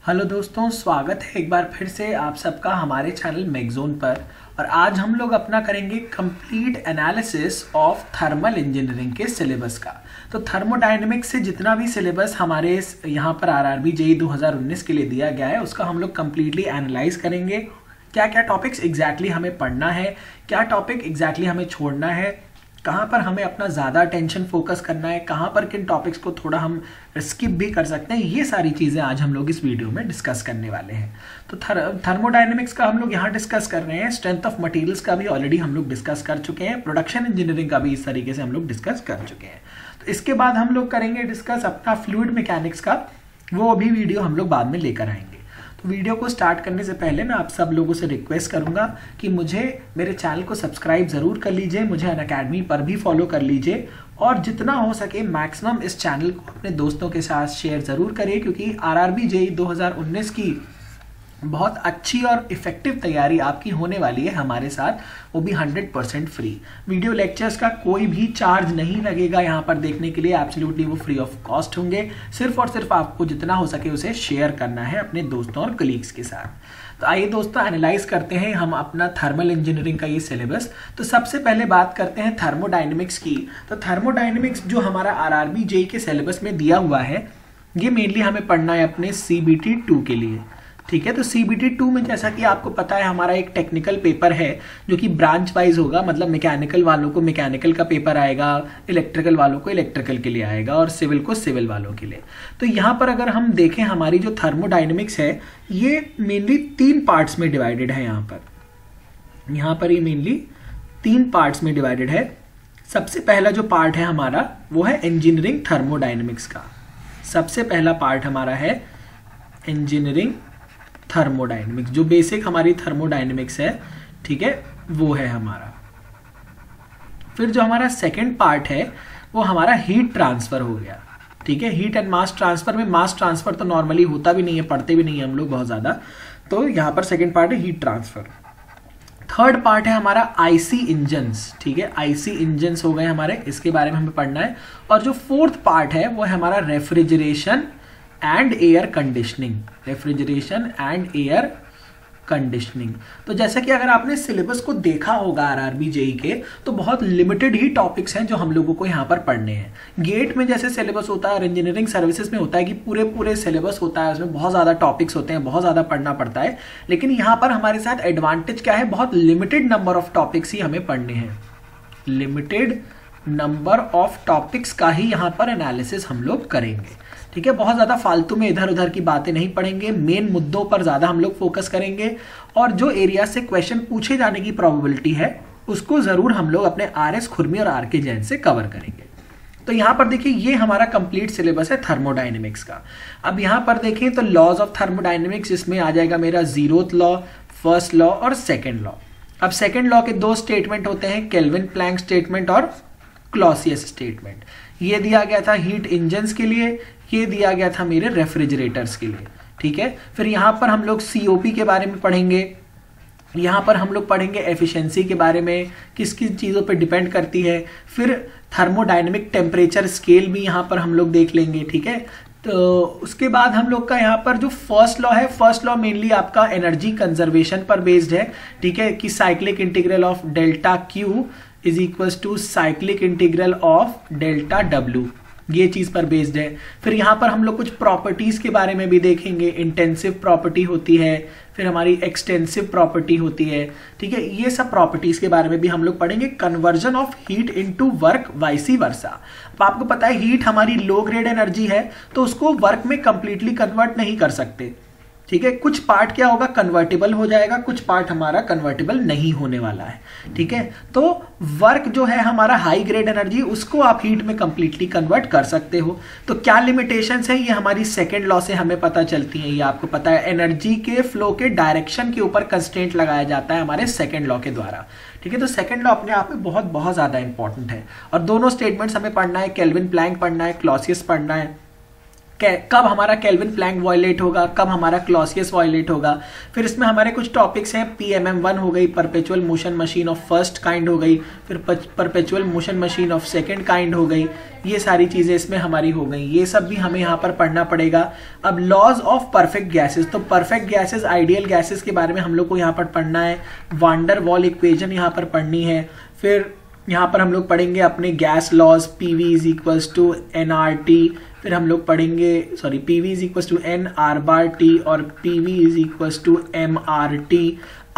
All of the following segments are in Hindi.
हेलो दोस्तों, स्वागत है एक बार फिर से आप सबका हमारे चैनल मैगज़ोन पर। और आज हम लोग अपना करेंगे complete analysis of thermal engineering के सिलेबस का। तो थर्मोडायनेमिक्स से जितना भी सिलेबस हमारे यहाँ पर आरआरबी जेईई 2019 के लिए दिया गया है उसका हम लोग कंप्लीटली एनालाइज करेंगे। क्या क्या टॉपिक्स एग्जैक्टली हमें पढ़ना है, क्या टॉपिक एग्जैक्टली हमें छोड़ना है, कहाँ पर हमें अपना ज़्यादा अटेंशन फोकस करना है, कहाँ पर किन टॉपिक्स को थोड़ा हम स्किप भी कर सकते हैं, ये सारी चीज़ें आज हम लोग इस वीडियो में डिस्कस करने वाले हैं। तो थर्मोडायनेमिक्स का हम लोग यहाँ डिस्कस कर रहे हैं, स्ट्रेंथ ऑफ मटेरियल्स का भी ऑलरेडी हम लोग डिस्कस कर चुके हैं, प्रोडक्शन इंजीनियरिंग का भी इस तरीके से हम लोग डिस्कस कर चुके हैं। तो इसके बाद हम लोग करेंगे डिस्कस अपना फ्लूइड मैकेनिक्स का, वो भी वीडियो हम लोग बाद में लेकर आएंगे। तो वीडियो को स्टार्ट करने से पहले मैं आप सब लोगों से रिक्वेस्ट करूंगा कि मेरे चैनल को सब्सक्राइब ज़रूर कर लीजिए, मुझे अनअकैडमी पर भी फॉलो कर लीजिए और जितना हो सके मैक्सिमम इस चैनल को अपने दोस्तों के साथ शेयर ज़रूर करिए, क्योंकि आरआरबी जेईई 2019 की बहुत अच्छी और इफेक्टिव तैयारी आपकी होने वाली है हमारे साथ, वो भी 100% फ्री। वीडियो लेक्चर्स का कोई भी चार्ज नहीं लगेगा यहाँ पर देखने के लिए, एब्सोल्युटली वो फ्री ऑफ कॉस्ट होंगे। सिर्फ और सिर्फ आपको जितना हो सके उसे शेयर करना है अपने दोस्तों और कलीग्स के साथ। तो आइए दोस्तों एनालाइज करते हैं हम अपना थर्मल इंजीनियरिंग का ये सिलेबस। तो सबसे पहले बात करते हैं थर्मोडायनेमिक्स की। तो थर्मोडायनेमिक्स जो हमारा आरआरबी जेईई के सिलेबस में दिया हुआ है, ये मेनली हमें पढ़ना है अपने CBT 2 के लिए। ठीक है, तो CBT 2 में जैसा कि आपको पता है हमारा एक टेक्निकल पेपर है जो कि ब्रांच वाइज होगा, मतलब मैकेनिकल वालों को मैकेनिकल का पेपर आएगा, इलेक्ट्रिकल वालों को इलेक्ट्रिकल के लिए आएगा और सिविल को सिविल वालों के लिए। तो यहाँ पर अगर हम देखें हमारी जो थर्मोडायनेमिक्स है ये मेनली 3 पार्ट्स में डिवाइडेड है। यहाँ पर ये मेनली 3 पार्ट्स में डिवाइडेड है। सबसे पहला जो पार्ट है हमारा वो है इंजीनियरिंग थर्मोडायनेमिक्स का। सबसे पहला पार्ट हमारा है इंजीनियरिंग थर्मोडायनेमिक्स, जो बेसिक हमारी थर्मोडायनेमिक्स है, ठीक है, वो है हमारा। फिर जो हमारा सेकंड पार्ट है वो हमारा हीट ट्रांसफर हो गया। ठीक है, हीट एंड मास ट्रांसफर में मास ट्रांसफर तो नॉर्मली होता भी नहीं है, पढ़ते भी नहीं है हम लोग बहुत ज्यादा, तो यहाँ पर सेकंड पार्ट है हीट ट्रांसफर। थर्ड पार्ट है हमारा आईसी इंजन्स। ठीक है, आईसी इंजन्स हो गए हमारे, इसके बारे में हमें पढ़ना है। और जो फोर्थ पार्ट है वो है हमारा refrigeration and air conditioning. Refrigeration and air conditioning. तो जैसे कि अगर आपने सिलेबस को देखा होगा आरआरबी जेईई के, तो बहुत लिमिटेड ही टॉपिक्स हैं जो हम लोगों को यहाँ पर पढ़ने हैं। गेट में जैसे सिलेबस होता है और इंजीनियरिंग सर्विसेज में होता है कि पूरे सिलेबस होता है, उसमें बहुत ज़्यादा टॉपिक्स होते हैं, बहुत ज़्यादा पढ़ना पड़ता है। लेकिन यहाँ पर हमारे साथ एडवांटेज क्या है, बहुत लिमिटेड नंबर ऑफ टॉपिक्स ही हमें पढ़ने हैं। लिमिटेड नंबर ऑफ टॉपिक्स का ही यहाँ पर एनालिसिस हम लोग करेंगे। ठीक है, बहुत ज़्यादा फालतू में इधर उधर की बातें नहीं पढ़ेंगे, मेन मुद्दों पर ज़्यादा हम लोग फोकस करेंगे और जो एरिया से क्वेश्चन पूछे जाने की प्रोबेबिलिटी है उसको ज़रूर हम लोग अपने RS खुरमी और RK जैन से कवर करेंगे। तो यहाँ पर देखिए ये हमारा कंप्लीट सिलेबस है थर्मोडायनेमिक्स का। अब यहाँ पर देखें तो लॉज ऑफ थर्मोडायनेमिक्स, इसमें आ जाएगा मेरा 0th लॉ, फर्स्ट लॉ और सेकेंड लॉ। अब सेकेंड लॉ के 2 स्टेटमेंट होते हैं, केल्विन प्लैंक स्टेटमेंट और क्लॉसियस स्टेटमेंट। ये दिया गया था हीट इंजन्स के लिए, ये दिया गया था मेरे रेफ्रिजरेटर्स के लिए। ठीक है, फिर यहाँ पर हम लोग COP के बारे में पढ़ेंगे, यहाँ पर हम लोग पढ़ेंगे एफिशिएंसी के बारे में, किस किस चीज़ों पे डिपेंड करती है। फिर थर्मोडायनेमिक टेम्परेचर स्केल भी यहाँ पर हम लोग देख लेंगे। ठीक है, तो उसके बाद हम लोग का यहाँ पर जो फर्स्ट लॉ है, फर्स्ट लॉ मेनली आपका एनर्जी कंजर्वेशन पर बेस्ड है। ठीक है, कि cyclic integral of delta Q is equals to cyclic integral of delta W, ये चीज पर बेस्ड है। फिर यहाँ पर हम लोग कुछ प्रॉपर्टीज के बारे में भी देखेंगे, इंटेंसिव प्रॉपर्टी होती है, फिर हमारी एक्सटेंसिव प्रॉपर्टी होती है। ठीक है, ये सब प्रॉपर्टीज के बारे में भी हम लोग पढ़ेंगे। Conversion of heat into work, vice versa. अब आपको पता है हीट हमारी लो ग्रेड एनर्जी है, तो उसको वर्क में कंप्लीटली कन्वर्ट नहीं कर सकते। ठीक है, कुछ पार्ट क्या होगा, कन्वर्टेबल हो जाएगा, कुछ पार्ट हमारा कन्वर्टेबल नहीं होने वाला है। ठीक है, तो वर्क जो है हमारा हाई ग्रेड एनर्जी, उसको आप हीट में कंप्लीटली कन्वर्ट कर सकते हो। तो क्या लिमिटेशंस है, ये हमारी सेकेंड लॉ से हमें पता चलती है। ये आपको पता है एनर्जी के फ्लो के डायरेक्शन के ऊपर कंस्ट्रेंट लगाया जाता है हमारे सेकेंड लॉ के द्वारा। ठीक है, तो सेकेंड लॉ अपने आप में बहुत ज्यादा इंपॉर्टेंट है और दोनों स्टेटमेंट्स हमें पढ़ना है, केल्विन प्लैंक पढ़ना है, क्लॉसियस पढ़ना है। कब हमारा केल्विन प्लैंक वायलेट होगा, कब हमारा क्लॉसियस वायलेट होगा। फिर इसमें हमारे कुछ टॉपिक्स हैं, PMM1 हो गई, perpetual motion machine of first kind हो गई, फिर perpetual motion machine of second kind हो गई, ये सारी चीज़ें इसमें हमारी हो गई। ये सब भी हमें यहाँ पर पढ़ना पड़ेगा। अब लॉज ऑफ परफेक्ट गैसेस, तो परफेक्ट गैसेस, आइडियल गैसेस के बारे में हम लोग को यहाँ पर पढ़ना है। वांडर वॉल इक्वेशन यहाँ पर पढ़नी है। फिर यहाँ पर हम लोग पढ़ेंगे अपने gas laws, PV is equals to nRT। फिर हम लोग पढ़ेंगे PV is equals to nR/T और PV is equals to mRT।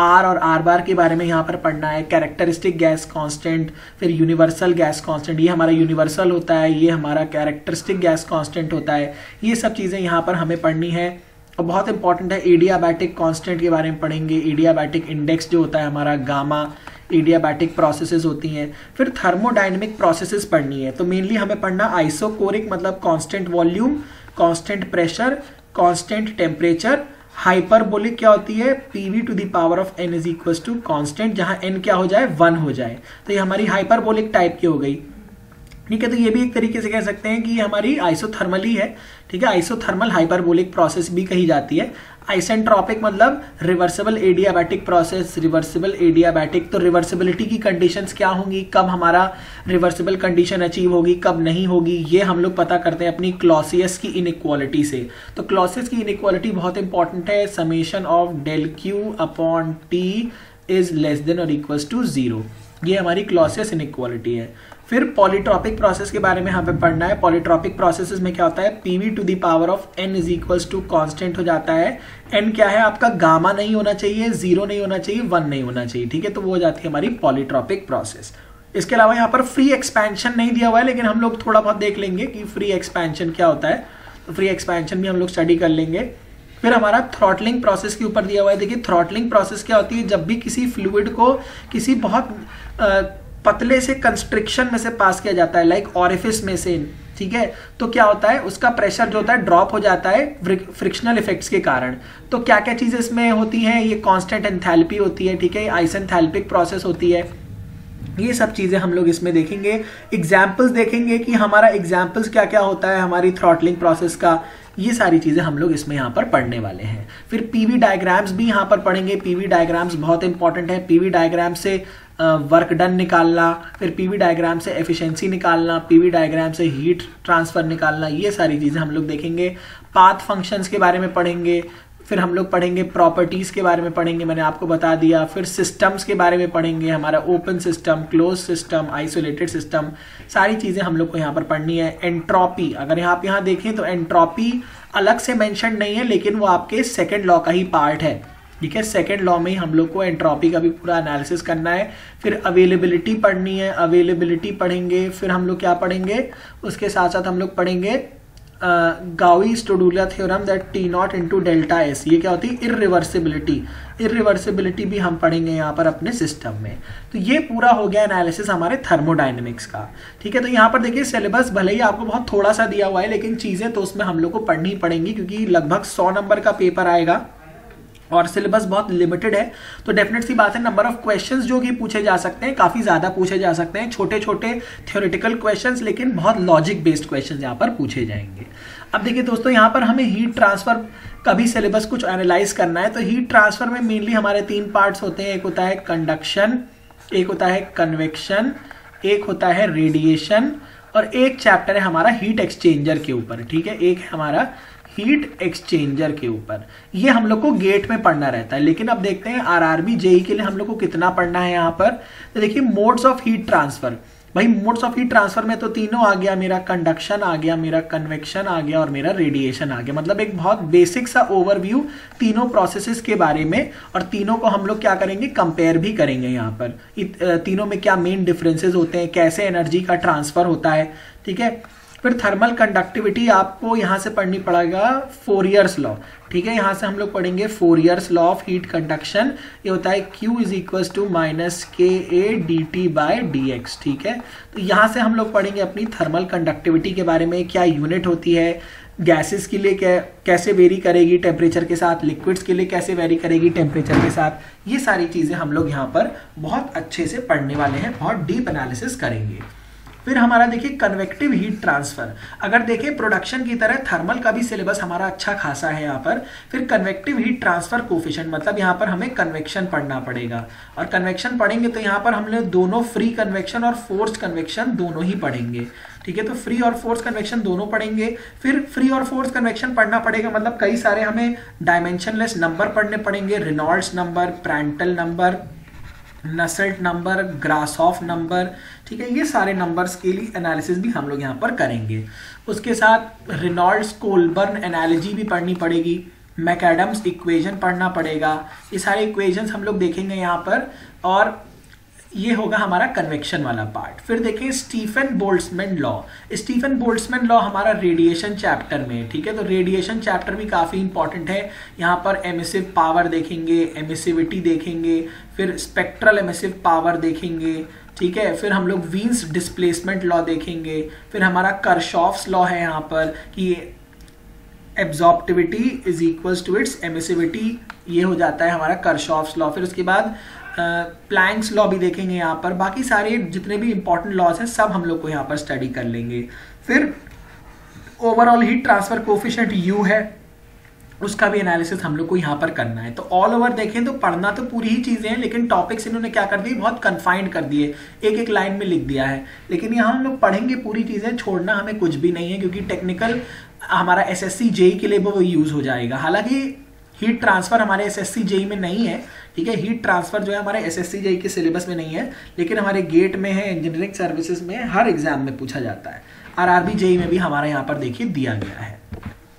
R और R बार के बारे में यहाँ पर पढ़ना है। कैरेक्टरिस्टिक गैस कांस्टेंट, फिर यूनिवर्सल गैस कांस्टेंट, ये हमारा यूनिवर्सल होता है, ये हमारा कैरेक्टरिस्टिक गैस कांस्टेंट होता है। ये सब चीज़ें यहाँ पर हमें पढ़नी है। और बहुत इंपॉर्टेंट है, एडियाबैटिक कांस्टेंट के बारे में पढ़ेंगे। एडियाबैटिक इंडेक्स जो होता है हमारा, गामा, एडियाबैटिक प्रोसेसेस होती हैं। फिर थर्मोडायनेमिक प्रोसेसेस पढ़नी है। तो मेनली हमें पढ़ना आइसोकोरिक मतलब constant volume, constant pressure, constant temperature. Hyperbolic क्या होती है, PV to the power of n is equal to constant, जहां n क्या हो जाए, 1 हो जाए। तो ये हमारी हाइपरबोलिक टाइप की हो गई। ठीक है, तो ये भी एक तरीके से कह सकते हैं कि ये हमारी आइसोथर्मल ही है। ठीक है, आइसोथर्मल हाइपरबोलिक प्रोसेस भी कही जाती है। आइसेंट्रोपिक मतलब reversible adiabatic process, reversible adiabatic. तो रिवर्सिबिलिटी की कंडीशंस क्या होंगी, कब हमारा रिवर्सिबल कंडीशन अचीव होगी, कब नहीं होगी, ये हम लोग पता करते हैं अपनी क्लॉसियस की इनइक्वालिटी से। तो क्लॉसियस की इनइक्वालिटी बहुत इंपॉर्टेंट है। Summation of del Q upon T is less than और इक्वल्स टू 0, ये हमारी क्लॉसियस इनइक्वालिटी है। फिर पॉलीट्रॉपिक प्रोसेस के बारे में यहाँ पे पढ़ना है। पॉलीट्रॉपिक प्रोसेसेस में क्या होता है, PV to the power of n is equals to constant हो जाता है। n क्या है आपका, गामा नहीं होना चाहिए, 0 नहीं होना चाहिए, 1 नहीं होना चाहिए। ठीक है, तो वो हो जाती है हमारी पॉलीट्रॉपिक प्रोसेस। इसके अलावा यहाँ पर फ्री एक्सपेंशन नहीं दिया हुआ है, लेकिन हम लोग थोड़ा बहुत देख लेंगे कि फ्री एक्सपेंशन क्या होता है। तो फ्री एक्सपेंशन भी हम लोग स्टडी कर लेंगे। फिर हमारा थ्रॉटलिंग प्रोसेस के ऊपर दिया हुआ है। देखिए थ्रॉटलिंग प्रोसेस क्या होती है, जब भी किसी फ्लूइड को किसी बहुत पतले से कंस्ट्रिक्शन में से पास किया जाता है, लाइक ऑरिफिस में से, ठीक है, तो क्या होता है, उसका प्रेशर जो होता है ड्रॉप हो जाता है फ्रिक्शनल इफेक्ट्स के कारण। तो क्या क्या चीजें इसमें होती हैं, ये कांस्टेंट एंथैल्पी होती है, ठीक है, आइसेंथैल्पिक प्रोसेस होती है। ये सब चीजें हम लोग इसमें देखेंगे। एग्जाम्पल्स देखेंगे कि हमारा एग्जाम्पल्स क्या क्या होता है हमारी थ्रॉटलिंग प्रोसेस का। ये सारी चीजें हम लोग इसमें यहाँ पर पढ़ने वाले हैं। फिर PV डायग्राम्स भी यहाँ पर पढ़ेंगे। PV डायग्राम्स बहुत इंपॉर्टेंट है। PV डायग्राम से वर्क डन निकालना, फिर PV डायग्राम से एफिशिएंसी निकालना, PV डायग्राम से हीट ट्रांसफर निकालना, ये सारी चीजें हम लोग देखेंगे। पाथ फंक्शंस के बारे में पढ़ेंगे। फिर हम लोग पढ़ेंगे प्रॉपर्टीज के बारे में पढ़ेंगे, मैंने आपको बता दिया। फिर सिस्टम्स के बारे में पढ़ेंगे, हमारा open system, close system, isolated system, सारी चीजें हम लोग को यहाँ पर पढ़नी है। एंट्रोपी, अगर आप यहाँ देखें तो एंट्रोपी अलग से मेंशन नहीं है, लेकिन वो आपके सेकेंड लॉ का ही पार्ट है। ठीक है, सेकेंड लॉ में ही हम लोग को एंट्रोपी का भी पूरा एनालिसिस करना है। फिर अवेलेबिलिटी पढ़नी है, अवेलेबिलिटी पढ़ेंगे। फिर हम लोग क्या पढ़ेंगे, उसके साथ साथ हम लोग पढ़ेंगे Gauss Stodola theorem that T0 into delta S, ये क्या होती है, इरिवर्सिबिलिटी। इरिवर्सिबिलिटी भी हम पढ़ेंगे यहाँ पर अपने सिस्टम में। तो ये पूरा हो गया एनालिसिस हमारे थर्मोडायनेमिक्स का। ठीक है, तो यहाँ पर देखिए सिलेबस भले ही आपको बहुत थोड़ा सा दिया हुआ है, लेकिन चीजें तो उसमें हम लोग को पढ़नी ही पड़ेंगी, क्योंकि लगभग 100 नंबर का पेपर आएगा और सिलेबस बहुत लिमिटेड है। तो डेफिनेट सी बात है, नंबर ऑफ क्वेश्चंस जो कि पूछे जा सकते हैं काफी ज्यादा पूछे जा सकते हैं। छोटे छोटे थ्योरेटिकल क्वेश्चंस, लेकिन बहुत लॉजिक बेस्ड क्वेश्चंस यहाँ पर पूछे जाएंगे। अब देखिए दोस्तों, यहाँ पर हमें हीट ट्रांसफर का भी सिलेबस कुछ एनालाइज करना है। तो हीट ट्रांसफर में मेनली हमारे 3 पार्ट्स होते हैं। एक होता है कंडक्शन, एक होता है कन्वेक्शन, एक होता है रेडिएशन, और एक चैप्टर है हमारा हीट एक्सचेंजर के ऊपर। ठीक है, एक है हमारा हीट एक्सचेंजर के ऊपर। ये हम लोग को गेट में पढ़ना रहता है, लेकिन अब देखते हैं आरआरबी जेई के लिए हम लोग को कितना पढ़ना है यहाँ पर। तो देखिए मोड्स ऑफ हीट ट्रांसफर, भाई मोड्स ऑफ हीट ट्रांसफर में तो तीनों आ गया, मेरा कंडक्शन आ गया, मेरा कन्वेक्शन आ गया और मेरा रेडिएशन आ गया। मतलब एक बहुत बेसिक सा ओवरव्यू तीनों प्रोसेसेस के बारे में, और तीनों को हम लोग क्या करेंगे, कंपेयर भी करेंगे यहाँ पर। तीनों में क्या मेन डिफरेंसेस होते हैं, कैसे एनर्जी का ट्रांसफर होता है। ठीक है, फिर थर्मल कंडक्टिविटी आपको यहाँ से पढ़नी पड़ेगा फोरियर्स लॉ। ठीक है, यहाँ से हम लोग पढ़ेंगे फोरियर्स लॉ ऑफ हीट कंडक्शन। ये होता है Q is equal to -KA/dT/dx। ठीक है, तो यहाँ से हम लोग पढ़ेंगे अपनी थर्मल कंडक्टिविटी के बारे में, क्या यूनिट होती है, गैसेस के लिए कैसे वेरी करेगी टेम्परेचर के साथ, लिक्विड्स के लिए कैसे वेरी करेगी टेम्परेचर के साथ। ये सारी चीजें हम लोग यहाँ पर बहुत अच्छे से पढ़ने वाले हैं, बहुत डीप एनालिसिस करेंगे। फिर हमारा देखिए कन्वेक्टिव हीट ट्रांसफर, अगर देखिए प्रोडक्शन की तरह थर्मल का भी सिलेबस हमारा अच्छा खासा है यहाँ पर। फिर कन्वेक्टिव हीट ट्रांसफर कोफिशिएंट, मतलब यहाँ पर हमें कन्वेक्शन पढ़ना पड़ेगा, और कन्वेक्शन पढ़ेंगे तो यहाँ पर हम लोग दोनों फ्री कन्वेक्शन और फोर्स्ड कन्वेक्शन दोनों ही पढ़ेंगे, ठीक है। तो फ्री और फोर्स कन्वेक्शन दोनों पढ़ेंगे। फिर फ्री और फोर्स कन्वेक्शन पढ़ना पड़ेगा, मतलब कई सारे हमें डायमेंशनलेस नंबर पढ़ने पड़ेंगे, Reynolds number, Prandtl number, Nusselt number, Grashof number, ठीक है। ये सारे नंबर्स के लिए एनालिसिस भी हम लोग यहाँ पर करेंगे। उसके साथ रेनॉल्ड्स कोलबर्न एनालॉजी भी पढ़नी पड़ेगी, मैकएडम्स इक्वेशन पढ़ना पड़ेगा। ये सारे इक्वेशंस हम लोग देखेंगे यहाँ पर, और ये होगा हमारा कन्वेक्शन वाला पार्ट। फिर देखिए Stefan Boltzmann law. Stefan Boltzmann law हमारा रेडिएशन चैप्टर में, ठीक है। तो रेडिएशन चैप्टर भी काफ़ी इंपॉर्टेंट है। यहाँ पर एमिसिव पावर देखेंगे, एमिसिविटी देखेंगे, फिर स्पेक्ट्रल एमिसिव पावर देखेंगे, ठीक है। फिर हम लोग वीन्स डिस्प्लेसमेंट लॉ देखेंगे। फिर हमारा कर्शॉफ्स लॉ है यहाँ पर कि absorptivity is equals to its emissivity, ये हो जाता है हमारा कर्शॉफ्स लॉ। फिर उसके बाद प्लैंक्स लॉ भी देखेंगे यहाँ पर। बाकी सारे जितने भी इंपॉर्टेंट लॉज हैं सब हम लोग को यहाँ पर स्टडी कर लेंगे। फिर overall heat transfer coefficient you है, उसका भी एनालिसिस हम लोग को यहाँ पर करना है। तो ऑल ओवर देखें तो पढ़ना तो पूरी ही चीजें हैं, लेकिन टॉपिक्स इन्होंने क्या कर दिए, बहुत कन्फाइंड कर दिए, एक एक लाइन में लिख दिया है। लेकिन यहाँ हम लोग पढ़ेंगे पूरी चीजें, छोड़ना हमें कुछ भी नहीं है, क्योंकि टेक्निकल हमारा एसएससी जेई के लिए वो यूज हो जाएगा। हालांकि हीट ट्रांसफर हमारे एसएससी जेई में नहीं है, ठीक है। हीट ट्रांसफर जो है हमारे एसएससी जेई के सिलेबस में नहीं है, लेकिन हमारे गेट में है, इंजीनियरिंग सर्विसेज में, हर एग्जाम में पूछा जाता है। आरआरबी जेई में भी हमारे यहाँ पर देखिए दिया गया है।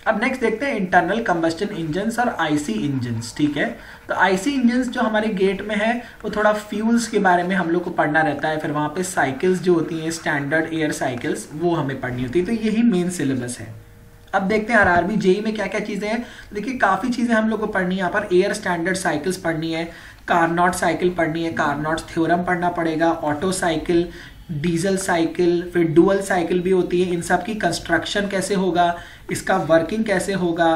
अब नेक्स्ट देखते हैं इंटरनल कंबस्टन इंजन्स और आईसी इंजन्स, ठीक है। तो आईसी इंजन्स जो हमारे गेट में है वो थोड़ा फ्यूल्स के बारे में हम लोग को पढ़ना रहता है। फिर वहाँ पे साइकिल्स जो होती हैं, स्टैंडर्ड एयर साइकिल्स, वो हमें पढ़नी होती है। तो यही मेन सिलेबस है। अब देखते हैं आरआरबी जेई में क्या क्या चीजें हैं। देखिए काफी चीजें हम लोग को पढ़नी है यहाँ पर। एयर स्टैंडर्ड साइकिल्स पढ़नी है, कार्नोट साइकिल पढ़नी है, कार्नोट थ्योरम पढ़ना पड़ेगा, ऑटो साइकिल, डीजल साइकिल, फिर डुअल साइकिल भी होती है। इन सब की कंस्ट्रक्शन कैसे होगा, इसका वर्किंग कैसे होगा।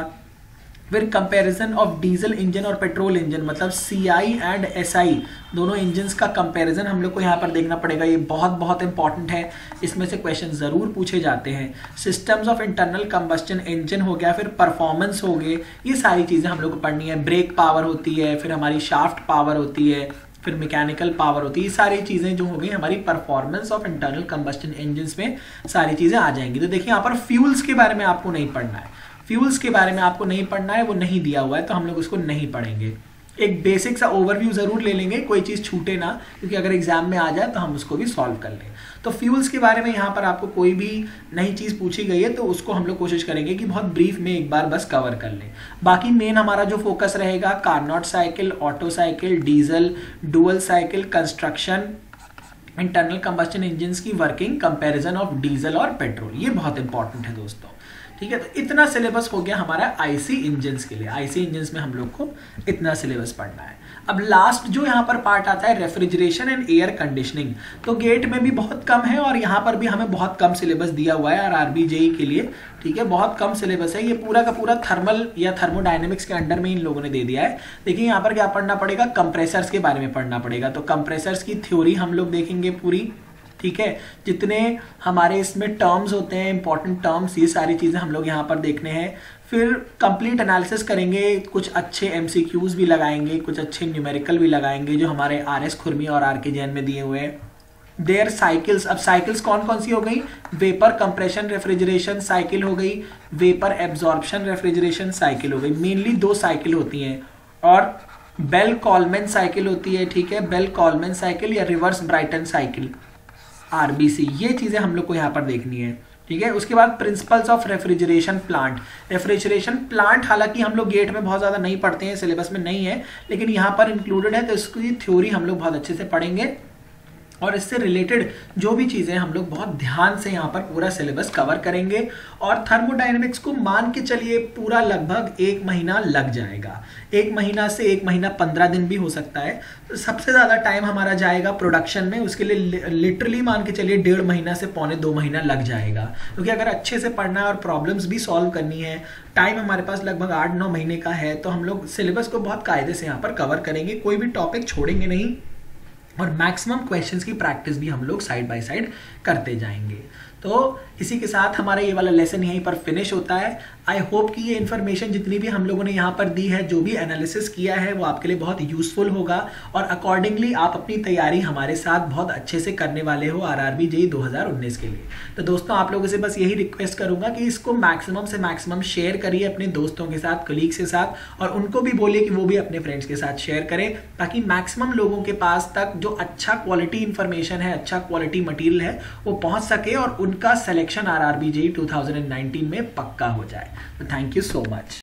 फिर कंपैरिजन ऑफ डीजल इंजन और पेट्रोल इंजन, मतलब सीआई एंड एसआई दोनों इंजन्स का कंपैरिजन हम लोग को यहाँ पर देखना पड़ेगा। ये बहुत बहुत इंपॉर्टेंट है, इसमें से क्वेश्चन जरूर पूछे जाते हैं। Systems of internal combustion engine हो गया, फिर परफॉर्मेंस हो गए, ये सारी चीजें हम लोग को पढ़नी है। ब्रेक पावर होती है, फिर हमारी शाफ्ट पावर होती है, फिर मैकेनिकल पावर होती है। ये सारी चीजें जो हो गई हमारी performance of internal combustion engines में सारी चीजें आ जाएंगी। तो देखिए यहाँ पर फ्यूल्स के बारे में आपको नहीं पढ़ना है, फ्यूल्स के बारे में आपको नहीं पढ़ना है, वो नहीं दिया हुआ है, तो हम लोग उसको नहीं पढ़ेंगे। एक बेसिक सा ओवरव्यू जरूर ले लेंगे, कोई चीज छूटे ना, क्योंकि अगर एग्जाम में आ जाए तो हम उसको भी सॉल्व कर लें। तो फ्यूल्स के बारे में यहाँ पर आपको कोई भी नई चीज पूछी गई है तो उसको हम लोग कोशिश करेंगे कि बहुत ब्रीफ में एक बार बस कवर कर लें। बाकी मेन हमारा जो फोकस रहेगा Carnot cycle, auto cycle, diesel, dual cycle, construction, internal combustion engines की वर्किंग, कंपैरिजन ऑफ डीजल और पेट्रोल, ये बहुत इंपॉर्टेंट है दोस्तों, ठीक है। तो इतना सिलेबस हो गया हमारा आईसी इंजन्स के लिए। आईसी इंजन्स में हम लोग को इतना सिलेबस पढ़ना है। अब लास्ट जो यहाँ पर पार्ट आता है रेफ्रिजरेशन एंड एयर कंडीशनिंग, तो गेट में भी बहुत कम है और यहाँ पर भी हमें बहुत कम सिलेबस दिया हुआ है आरआरबी जेई के लिए, ठीक है। बहुत कम सिलेबस है, ये पूरा का पूरा थर्मल या थर्मोडायनेमिक्स के अंडर में इन लोगों ने दे दिया है। देखिए यहाँ पर क्या पढ़ना पड़ेगा, कंप्रेसर्स के बारे में पढ़ना पड़ेगा। तो कंप्रेसर्स की थ्योरी हम लोग देखेंगे पूरी, ठीक है। जितने हमारे इसमें टर्म्स होते हैं, इंपॉर्टेंट टर्म्स, ये सारी चीजें हम लोग यहाँ पर देखने हैं। फिर कंप्लीट एनालिसिस करेंगे, कुछ अच्छे एमसीक्यूज भी लगाएंगे, कुछ अच्छे न्यूमेरिकल भी लगाएंगे जो हमारे आरएस खुरमी और आरके जैन में दिए हुए हैं। देयर साइकिल्स, अब साइकिल्स कौन कौन सी हो गई, वेपर कंप्रेशन रेफ्रिजरेशन साइकिल हो गई, वेपर एब्जॉर्प्शन रेफ्रिजरेशन साइकिल हो गई। मेनली दो साइकिल होती हैं, और बेल कॉलमैन साइकिल होती है, ठीक है। बेल कॉलमैन साइकिल या रिवर्स ब्राइटन साइकिल, आरबीसी, ये चीजें हम लोग को यहाँ पर देखनी है, ठीक है। उसके बाद principles of refrigeration plant. Refrigeration plant हालांकि हम लोग गेट में बहुत ज्यादा नहीं पढ़ते हैं, सिलेबस में नहीं है, लेकिन यहाँ पर इंक्लूडेड है, तो इसकी थ्योरी हम लोग बहुत अच्छे से पढ़ेंगे। और इससे रिलेटेड जो भी चीजें हम लोग बहुत ध्यान से यहाँ पर पूरा सिलेबस कवर करेंगे। और थर्मोडायनेमिक्स को मान के चलिए पूरा लगभग 1 महीना लग जाएगा, 1 महीना से 1 महीना 15 दिन भी हो सकता है। तो सबसे ज्यादा टाइम हमारा जाएगा प्रोडक्शन में, उसके लिए लिटरली मान के चलिए 1.5 महीना से पौने 2 महीना लग जाएगा, क्योंकि अगर अच्छे से पढ़ना है और प्रॉब्लम्स भी सॉल्व करनी है, टाइम हमारे पास लगभग 8-9 महीने का है। तो हम लोग सिलेबस को बहुत कायदे से यहाँ पर कवर करेंगे, कोई भी टॉपिक छोड़ेंगे नहीं, और मैक्सिमम क्वेश्चंस की प्रैक्टिस भी हम लोग साइड बाय साइड करते जाएंगे। तो इसी के साथ हमारा ये वाला लेसन यहीं पर फिनिश होता है। आई होप कि ये इन्फॉर्मेशन जितनी भी हम लोगों ने यहाँ पर दी है, जो भी एनालिसिस किया है, वो आपके लिए बहुत यूजफुल होगा और अकॉर्डिंगली आप अपनी तैयारी हमारे साथ बहुत अच्छे से करने वाले हो आरआरबी जेईई 2019 के लिए। तो दोस्तों आप लोगों से बस यही रिक्वेस्ट करूंगा कि इसको मैक्सिमम से मैक्सिमम शेयर करिए अपने दोस्तों के साथ, कलीग्स के साथ, और उनको भी बोलिए कि वो भी अपने फ्रेंड्स के साथ शेयर करें, ताकि मैक्सिमम लोगों के पास तक जो अच्छा क्वालिटी इंफॉर्मेशन है, अच्छा क्वालिटी मटेरियल है, वो पहुंच सके और उनका सिलेक्शन आरआरबी जेईई 2019 में पक्का हो जाए। तो थैंक यू सो मच।